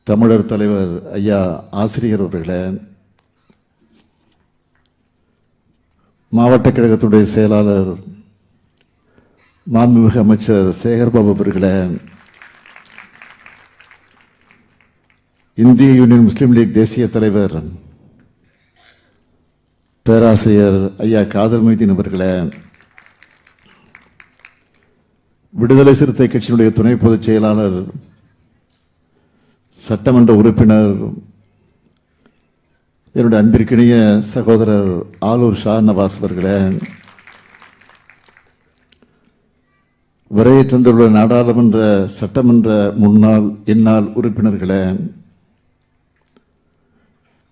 தமிழர் தலைவர் ஐயா ஆசிரியர் அவர்களே, மாவட்ட கழகத்துடைய செயலாளர் மாண்புமிகு அமைச்சர் சேகர்பாபு அவர்களே, இந்திய யூனியன் முஸ்லீம் லீக் தேசிய தலைவர் பேராசிரியர் ஐயா காதர் மொய்தீன் அவர்களே, விடுதலை சிறுத்தை கட்சியினுடைய துணை பொதுச் செயலாளர் சட்டமன்ற உறுப்பினர் என்னுடைய அன்பிற்கினிய சகோதரர் ஆலூர் ஷா நவாஸ் அவர்களே, வருகை தந்துள்ள நாடாளுமன்ற சட்டமன்ற முன்னாள் இந்நாள் உறுப்பினர்களே,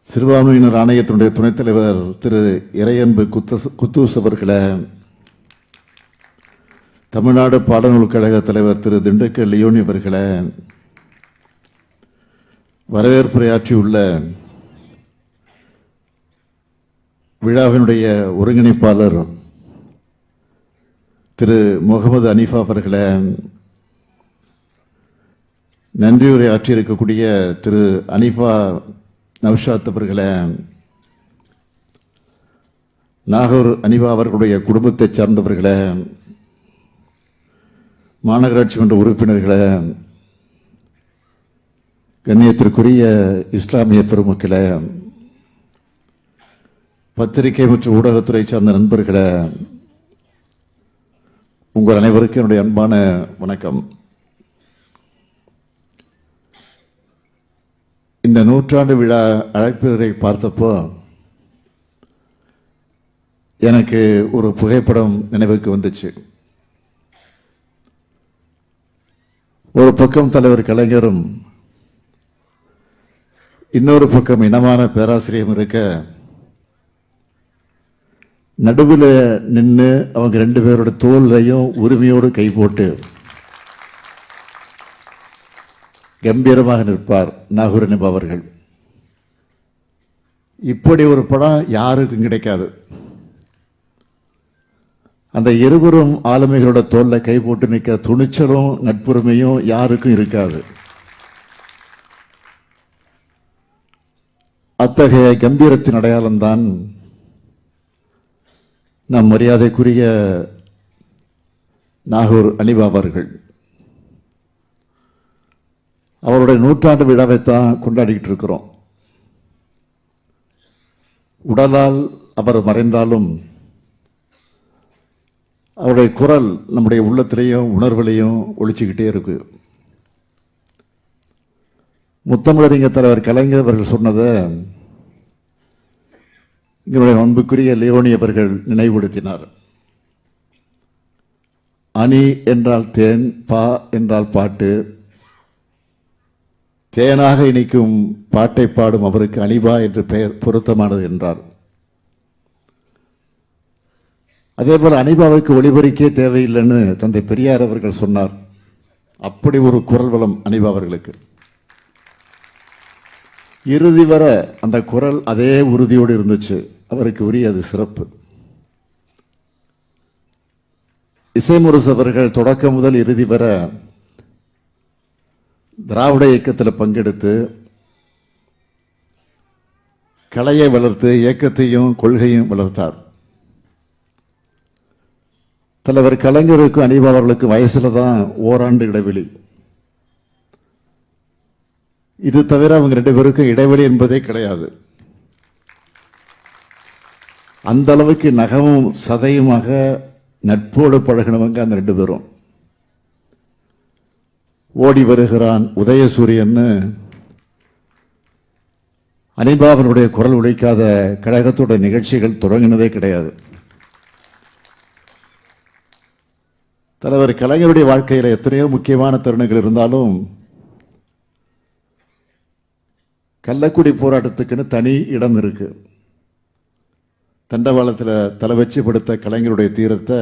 சிறுபான்மையினர் ஆணையத்தினுடைய துணைத் தலைவர் திரு இறையன்பு குத்தூஸ் அவர்களே, தமிழ்நாடு பாடநூல் கழக தலைவர் திரு திண்டுக்கல் லியோனி அவர்களே, வரவேற்புரையாற்றியுள்ள விழாவினுடைய ஒருங்கிணைப்பாளர் திரு முகமது அனீஃபா அவர்களே, நன்றியுரை ஆற்றியிருக்கக்கூடிய திரு அனீஃபா நவ்ஷாத் அவர்களே, நாகூர் அனீஃபா அவர்களுடைய குடும்பத்தைச் சார்ந்தவர்களே, மாநகராட்சி மன்ற உறுப்பினர்களே, கண்ணியத்திற்குரிய இஸ்லாமிய பெருமக்களே, பத்திரிகை மற்றும் ஊடகத்துறை சார்ந்த நண்பர்களே, உங்கள் அனைவருக்கும் என்னுடைய அன்பான வணக்கம். இந்த நூற்றாண்டு விழா அழைப்பிதழை பார்த்தப்போ எனக்கு ஒரு புகைப்படம் நினைவுக்கு வந்துச்சு. ஒரு பக்கம் தலைவர் கலைஞரும் இன்னொரு பக்கம் இனமான பேராசிரியரும் இருக்க, நடுவில் நின்று அவங்க ரெண்டு பேரோட தோல்லையும் உரிமையோடு கை போட்டு கம்பீரமாக நிற்பார் நாகூர் அனீஃபா அவர்கள். இப்படி ஒரு படம் யாருக்கும் கிடைக்காது. அந்த இருவரும் ஆளுமைகளோட தோல்ல கை போட்டு நிற்க துணிச்சலும் நட்புரிமையும் யாருக்கும் இருக்காது. அத்தகைய கம்பீரத்தின் அடையாளம்தான் நம் மரியாதைக்குரிய நாகூர் அனீஃபா அவர்கள். அவருடைய நூற்றாண்டு விழாவைத்தான் கொண்டாடிக்கிட்டு இருக்கிறோம். உடலால் அவர் மறைந்தாலும் அவருடைய குரல் நம்முடைய உள்ளத்திலையும் உணர்வுலையும் ஒழிச்சுக்கிட்டே இருக்கு. முத்தமிழறிஞர் தலைவர் கலைஞர் அவர்கள் சொன்னதை எங்களுடைய அன்புக்குரிய லியோனி அவர்கள் நினைவுபடுத்தினார். அணி என்றால் தேன், பா என்றால் பாட்டு, தேனாக இனிக்கும் பாட்டை பாடும் அவருக்கு அனீஃபா என்று பெயர் பொருத்தமானது என்றார். அதேபோல் அனீஃபாவுக்கு ஒளிபரிக்கே தேவையில்லைன்னு தந்தை பெரியார் அவர்கள் சொன்னார். அப்படி ஒரு குரல் வளம் அனீஃபா அவர்களுக்கு. இறுதி வர அந்த குரல் அதே உறுதியோடு இருந்துச்சு. அவருக்கு உரிய அது சிறப்பு. இசைமுரசு அவர்கள் தொடக்கம் முதல் இறுதி வர திராவிட இயக்கத்தில் பங்கெடுத்து கலையை வளர்த்து இயக்கத்தையும் கொள்கையும் வளர்த்தார். தலைவர் கலைஞருக்கும் அனீஃபா அவர்களுக்கும் வயசுல தான் ஓராண்டு இடைவெளி. இது தவிர அவங்க ரெண்டு பேருக்கும் இடைவெளி என்பதே கிடையாது. அந்த அளவுக்கு நகமும் சதையுமாக நட்போடு பழகினவங்க அந்த ரெண்டு பேரும். ஓடி வருகிறான் உதயசூரியன் அனீஃபா அவர்களுடைய குரல் உழைக்காத கழகத்தோட நிகழ்ச்சிகள் தொடங்கினதே கிடையாது. தலைவர் கலைஞருடைய வாழ்க்கையில் எத்தனையோ முக்கியமான தருணங்கள் இருந்தாலும் கள்ளக்குடி போராட்டத்துக்குன்னு தனி இடம் இருக்கு. தண்டவாளத்தில் தலை வச்சு படுத்த கலைஞருடைய தீரத்தை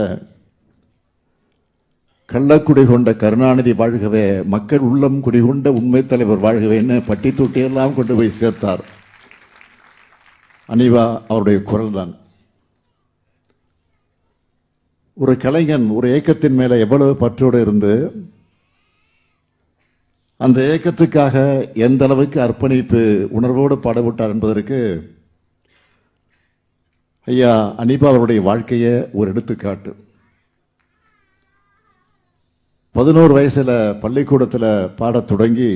கள்ளக்குடி கொண்ட கருணாநிதி வாழ்கவே, மக்கள் உள்ளம் குடிகொண்ட உண்மை தலைவர் வாழ்கவேன்னு பட்டி தொட்டியெல்லாம் கொண்டு போய் சேர்த்தார். அனீஃபா அவருடைய குரல் தான். ஒரு கலைஞன் ஒரு இயக்கத்தின் மேல எவ்வளவு பற்றோடு இருந்து அந்த இயக்கத்துக்காக எந்த அளவுக்கு அர்ப்பணிப்பு உணர்வோடு பாடுபட்டார் என்பதற்கு ஐயா அனீபா அவருடைய வாழ்க்கையை ஒரு எடுத்துக்காட்டு. 11 வயசுல பள்ளிக்கூடத்தில் பாடத் தொடங்கி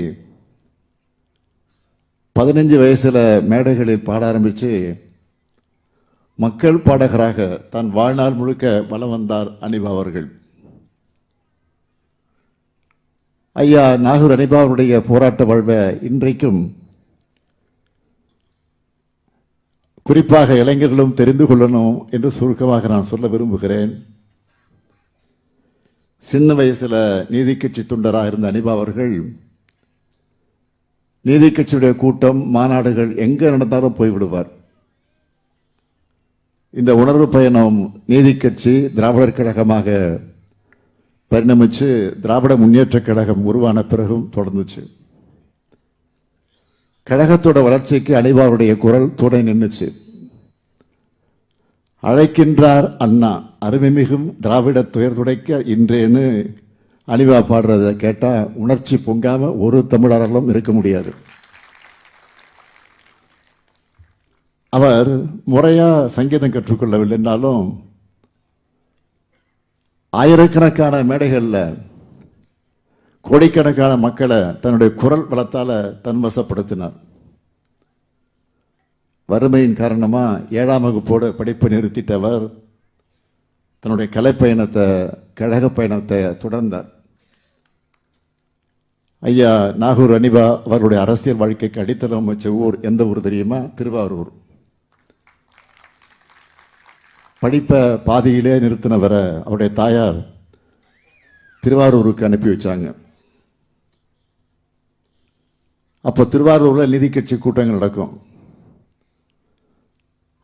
15 வயசுல மேடைகளில் பாட ஆரம்பிச்சு மக்கள் பாடகராக தன் வாழ்நாள் முழுக்க வலம் வந்தார் அனீபா அவர்கள். ஐயா நாகூர் அனீபா அவருடைய போராட்ட வாழ்வை இன்றைக்கும் குறிப்பாக இளைஞர்களும் தெரிந்து கொள்ளணும் என்று சுருக்கமாக நான் சொல்ல விரும்புகிறேன். சின்ன வயசுல நீதி கட்சி தொண்டராக இருந்த அனீபா அவர்கள் நீதி கட்சியுடைய கூட்டம் மாநாடுகள் எங்க நடந்தாலும் போய்விடுவார். இந்த உணர்வு பயணம் நீதி கட்சி திராவிடர் கழகமாக பரிணமிச்சு திராவிட முன்னேற்ற கழகம் உருவான பிறகும் தொடர்ந்துச்சு. கழகத்தோட வளர்ச்சிக்கு அனீபாவுடைய குரல் துணை நின்றுச்சு. அழைக்கின்றார் அண்ணா அருமைமிகும் திராவிட துயர் துடைக்க இன்றேன்னு அனீபா பாடுறத கேட்டா உணர்ச்சி பொங்காம ஒரு தமிழராலும் இருக்க முடியாது. அவர் முறையா சங்கீதம் கற்றுக்கொள்ளவில்லை என்றாலும் ஆயிரக்கணக்கான மேடைகள்ல கோடிக்கணக்கான மக்களை தன்னுடைய குரல் பலத்தால தன்வசப்படுத்தினார். வறுமையின் காரணமா 7ஆம் வகுப்போடு படிப்பை நிறுத்திட்டவர் தன்னுடைய கலைப்பயணத்தை கழக பயணத்தை தொடர்ந்தார். ஐயா நாகூர் அனீபா அவருடைய அரசியல் வாழ்க்கைக்கு அடித்தளம் வச்ச ஊர் எந்த ஊர் தெரியுமா? திருவாரூர். படிப்பை பாதியிலே நிறுத்தினவரை அவருடைய தாயார் திருவாரூருக்கு அனுப்பி வச்சாங்க. அப்போ திருவாரூர்ல நீதி கட்சி கூட்டங்கள் நடக்கும்.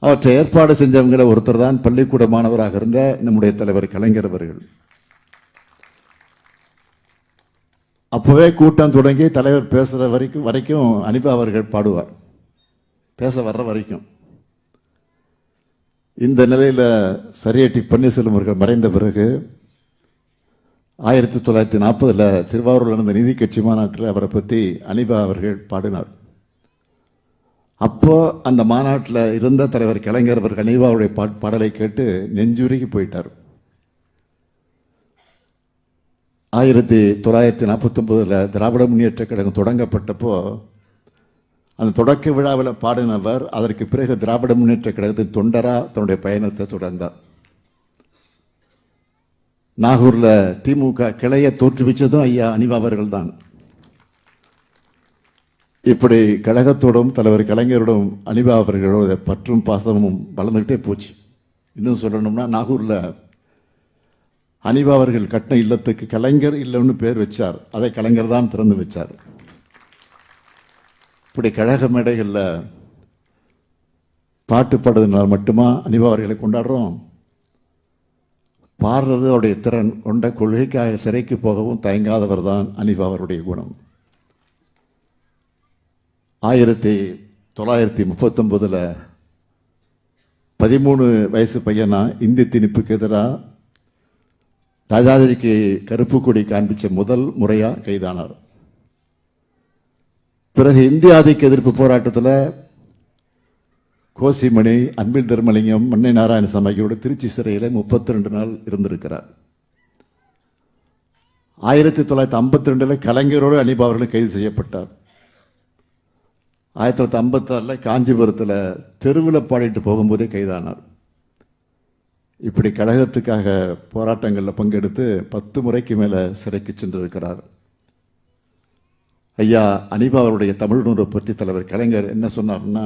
அவற்றை ஏற்பாடு செஞ்சவங்களை ஒருத்தர் தான் பள்ளிக்கூட மாணவராக இருந்த நம்முடைய தலைவர் கலைஞர் அவர்கள். அப்பவே கூட்டம் தொடங்கி தலைவர் பேசுற வரைக்கும் அனீபா அவர்கள் பாடுவார், பேச வர்ற வரைக்கும். இந்த நிலையில சரியட்டி பன்னீர்செல்வம் அவர்கள் மறைந்த பிறகு 1940 திருவாரூரில் நடந்த நீதி கட்சி மாநாட்டில் அவரை பற்றி அனீபா அவர்கள் பாடினார். அப்போ அந்த மாநாட்டில் இருந்த தலைவர் கலைஞர் அவர்கள் அனீபாவுடைய பாடலை கேட்டு நெஞ்சுருகி போயிட்டார். 1949 திராவிட முன்னேற்ற கழகம் தொடங்கப்பட்டப்போ அந்த தொடக்க விழாவில் பாடினவர் அதற்கு பிறகு திராவிட முன்னேற்ற கழகத்தின் தொண்டரா தன்னுடைய பயணத்தை தொடர்ந்தார். நாகூர்ல திமுக கிளையை தோற்றுவிச்சதும் ஐயா அனீபா அவர்கள் தான். இப்படி கழகத்தோடும் தலைவர் கலைஞரோடும் அனீபா அவர்களோட பற்றும் பாசமும் வளர்ந்துகிட்டே போச்சு. இன்னும் சொல்லணும்னா நாகூர்ல அனீபா அவர்கள் கட்டின இல்லத்துக்கு கலைஞர் இல்லம்னு பேர் வச்சார். அதை கலைஞர் தான் திறந்து வச்சார். இப்படி கழக மேடைகளில் பாட்டு பாடுறதுனால மட்டுமா அனீபா அவர்களை கொண்டாடுறோம்? பாடுறது அவருடைய திறன் கொண்ட கொள்கைக்காக சிறைக்கு போகவும் தயங்காதவர் தான் அனீபா அவருடைய குணம். 1939 13 வயசு பையனா இந்தி திணிப்புக்கு எதிராக ராஜாஜிக்கு கருப்பு கொடி காண்பிச்ச முதல் முறையா கைதானார். பிறகு இந்திய ஆதிக்க எதிர்ப்பு போராட்டத்தில் கோசிமணி, அன்பில் தர்மலிங்கம், மன்னை நாராயணசாமி ஆகியோடு திருச்சி சிறையில் 32 நாள் இருந்திருக்கிறார். 1952 கலைஞரோடு அனீபா அவர்கள் கைது செய்யப்பட்டார். 1956 காஞ்சிபுரத்தில் தெருவில் பாடிட்டு போகும்போதே கைதானார். இப்படி கழகத்துக்காக போராட்டங்களில் பங்கெடுத்து 10 முறைக்கு மேல சிறைக்கு சென்றிருக்கிறார். ஐயா அனீபா அவருடைய தமிழ் உணர்வை பற்றி தலைவர் கலைஞர் என்ன சொன்னார்னா,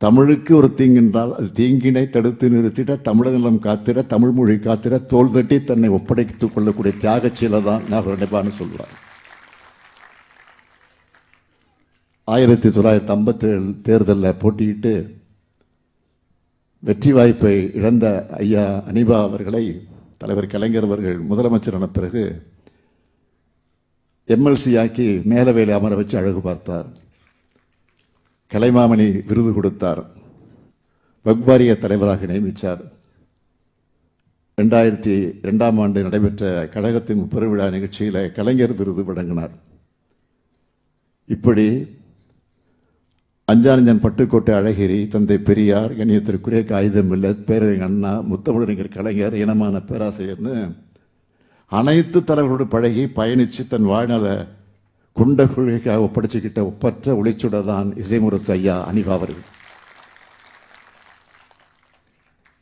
தமிழுக்கு ஒரு தீங்கென்றால் அது தீங்கினை தடுத்து நிறுத்திட தமிழக நிலம் காத்திட தமிழ் மொழி காத்திட தோல் தட்டி தன்னை ஒப்படைத்துக் கொள்ளக்கூடிய தியாக செயலை தான் நாகூர் அனீபான்னு சொல்வார். 1957 தேர்தலில் போட்டியிட்டு வெற்றி வாய்ப்பை இழந்த ஐயா அனீபா அவர்களை தலைவர் கலைஞர் அவர்கள் முதலமைச்சரான பிறகு எம்எல்சி ஆக்கி மேலவையில் அமர வச்சு அழகு பார்த்தார். கலைமாமணி விருது கொடுத்தார். வக்வாரிய தலைவராக நியமித்தார். 2002ஆம் ஆண்டு நடைபெற்ற கழகத்தின் பெருவிழா நிகழ்ச்சியில் கலைஞர் விருது வழங்கினார். இப்படி அஞ்சானஞ்சன் பட்டுக்கோட்டை அழகிரி, தந்தை பெரியார், கண்ணியத்திற்குரிய காகிதம் இல்லை, பேரறிஞர் அண்ணா, முத்தமிழறிஞர் கலைஞர், இனமான பேராசிரியர்னு அனைத்து தலைவர்களோடு பழகி பயணித்து தன் வாழ்நாள குண்ட கொள்கைக்காக ஒப்படைச்சுக்கிட்ட ஒப்பற்ற ஒளிச்சுடர் தான் இசைமுரசு ஐயா அனிபா அவர்கள்.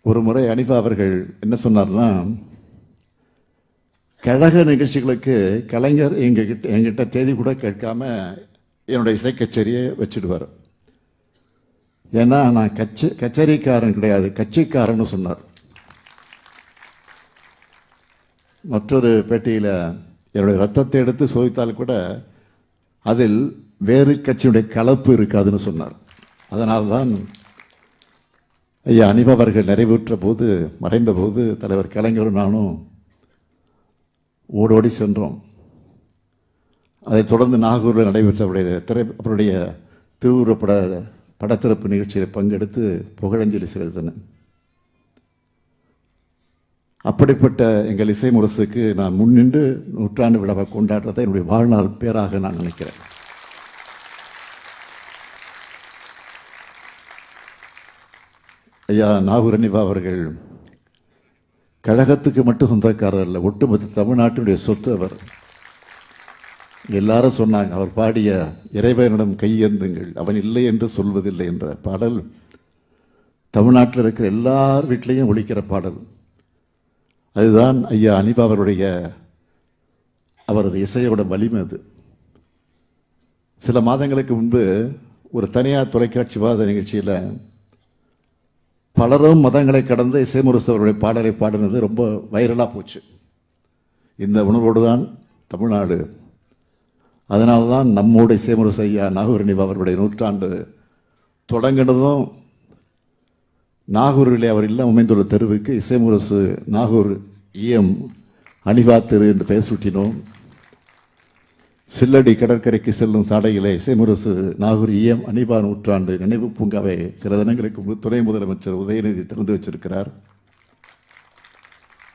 ஒரு முறை அனிபா அவர்கள் என்ன சொன்னார்னா, கழக நிகழ்ச்சிகளுக்கு கலைஞர் எங்கிட்ட தேதி கூட கேட்காம என்னுடைய இசை கச்சேரியை வச்சுடுவார். ஏன்னா நான் கச்சேரிக்காரன் கிடையாது, கட்சிக்காரன்னு சொன்னார். மற்றொரு பேட்டியில் என்னுடைய ரத்தத்தை எடுத்து சோதித்தால் கூட அதில் வேறு கட்சியுடைய கலப்பு இருக்காதுன்னு சொன்னார். அதனால்தான் ஐயா அனிபா அவர்கள் நிறைவுற்ற போது, மறைந்த போது தலைவர் கலைஞரும் நானும் ஓடோடி சென்றோம். அதைத் தொடர்ந்து நாகூரில் நடைபெற்ற அவருடைய திருவுருவப்பட படத்திறப்பு நிகழ்ச்சியில் பங்கெடுத்து புகழஞ்சலி செலுத்தினேன். அப்படிப்பட்ட எங்கள் இசை முரசுக்கு நான் முன்னின்று நூற்றாண்டு விழாவை கொண்டாடுறதை என்னுடைய வாழ்நாள் பேராக நான் நினைக்கிறேன். ஐயா நாகூர் அனிபா அவர்கள் கழகத்துக்கு மட்டும் சொந்தக்காரர் அல்ல, ஒட்டுமொத்த தமிழ்நாட்டினுடைய சொத்து அவர். எல்லாரும் சொன்னாங்க, அவர் பாடிய இறைவனிடம் கையேந்துங்கள் அவன் இல்லை என்று சொல்வதில்லை என்ற பாடல் தமிழ்நாட்டில் இருக்கிற எல்லார் வீட்டிலையும் ஒலிக்கிற பாடல். அதுதான் ஐயா அனிபா அவரது இசையோட வலிமை. அது சில மாதங்களுக்கு முன்பு ஒரு தனியார் தொலைக்காட்சி வாத நிகழ்ச்சியில் பலரும் மதங்களை கடந்த இசைமுரசு அவருடைய பாடலை பாடினது ரொம்ப வைரலாக போச்சு. இந்த உணர்வோடு தான் தமிழ்நாடு. அதனால தான் நம்மோட இசைமுரசு ஐயா நாகூர் அனிபா அவருடைய நூற்றாண்டு தொடங்கினதும் நாகூரிலே அவர் இல்லம் அமைந்துள்ள தெருவுக்கு இசைமுரசு நாகூர் இஎம் அனிபா தெரு என்று பெயர் சூட்டினோம். சில்லடி கடற்கரைக்கு செல்லும் சாலையிலே இசைமுரசு நாகூர் இஎம் அனிபா நூற்றாண்டு நினைவு பூங்காவை சில தினங்களுக்கு முன்பு துணை முதலமைச்சர் உதயநிதி திறந்து வச்சிருக்கிறார்.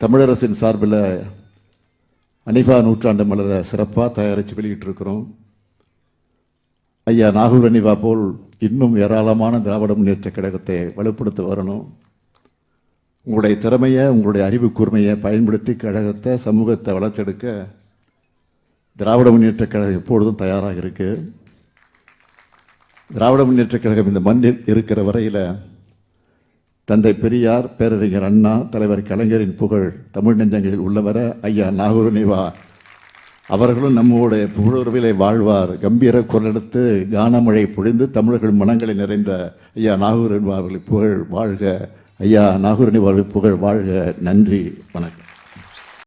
தமிழரசின் சார்பில் அனிபா நூற்றாண்டு மலரை சிறப்பாக தயாரித்து வெளியிட்டிருக்கிறோம். ஐயா நாகூர் அனிபா போல் இன்னும் ஏராளமான திராவிட முன்னேற்ற கழகத்தை வலுப்படுத்த வரணும். உங்களுடைய திறமையை, உங்களுடைய அறிவு கூர்மையை பயன்படுத்தி கழகத்தை, சமூகத்தை வளர்த்தெடுக்க திராவிட முன்னேற்ற கழகம் எப்பொழுதும் தயாராக இருக்கு. திராவிட முன்னேற்ற கழகம் இந்த மண்ணில் இருக்கிற வரையில் தந்தை பெரியார், பேரறிஞர் அண்ணா, தலைவர் கலைஞரின் புகழ் தமிழ் நெஞ்சங்களில் உள்ளவர ஐயா நாகூர் அனிபா அவர்களும் நம்முடைய புகழுறவிலே வாழ்வார். கம்பீர குரலெடுத்து கானமழை பொழிந்து தமிழர்கள் மனங்களை நிறைந்த ஐயா நாகூர் அனிபா அவர்களின் புகழ் வாழ்க. ஐயா நாகூர் அனிபா அவர்களின் புகழ் வாழ்க. நன்றி, வணக்கம்.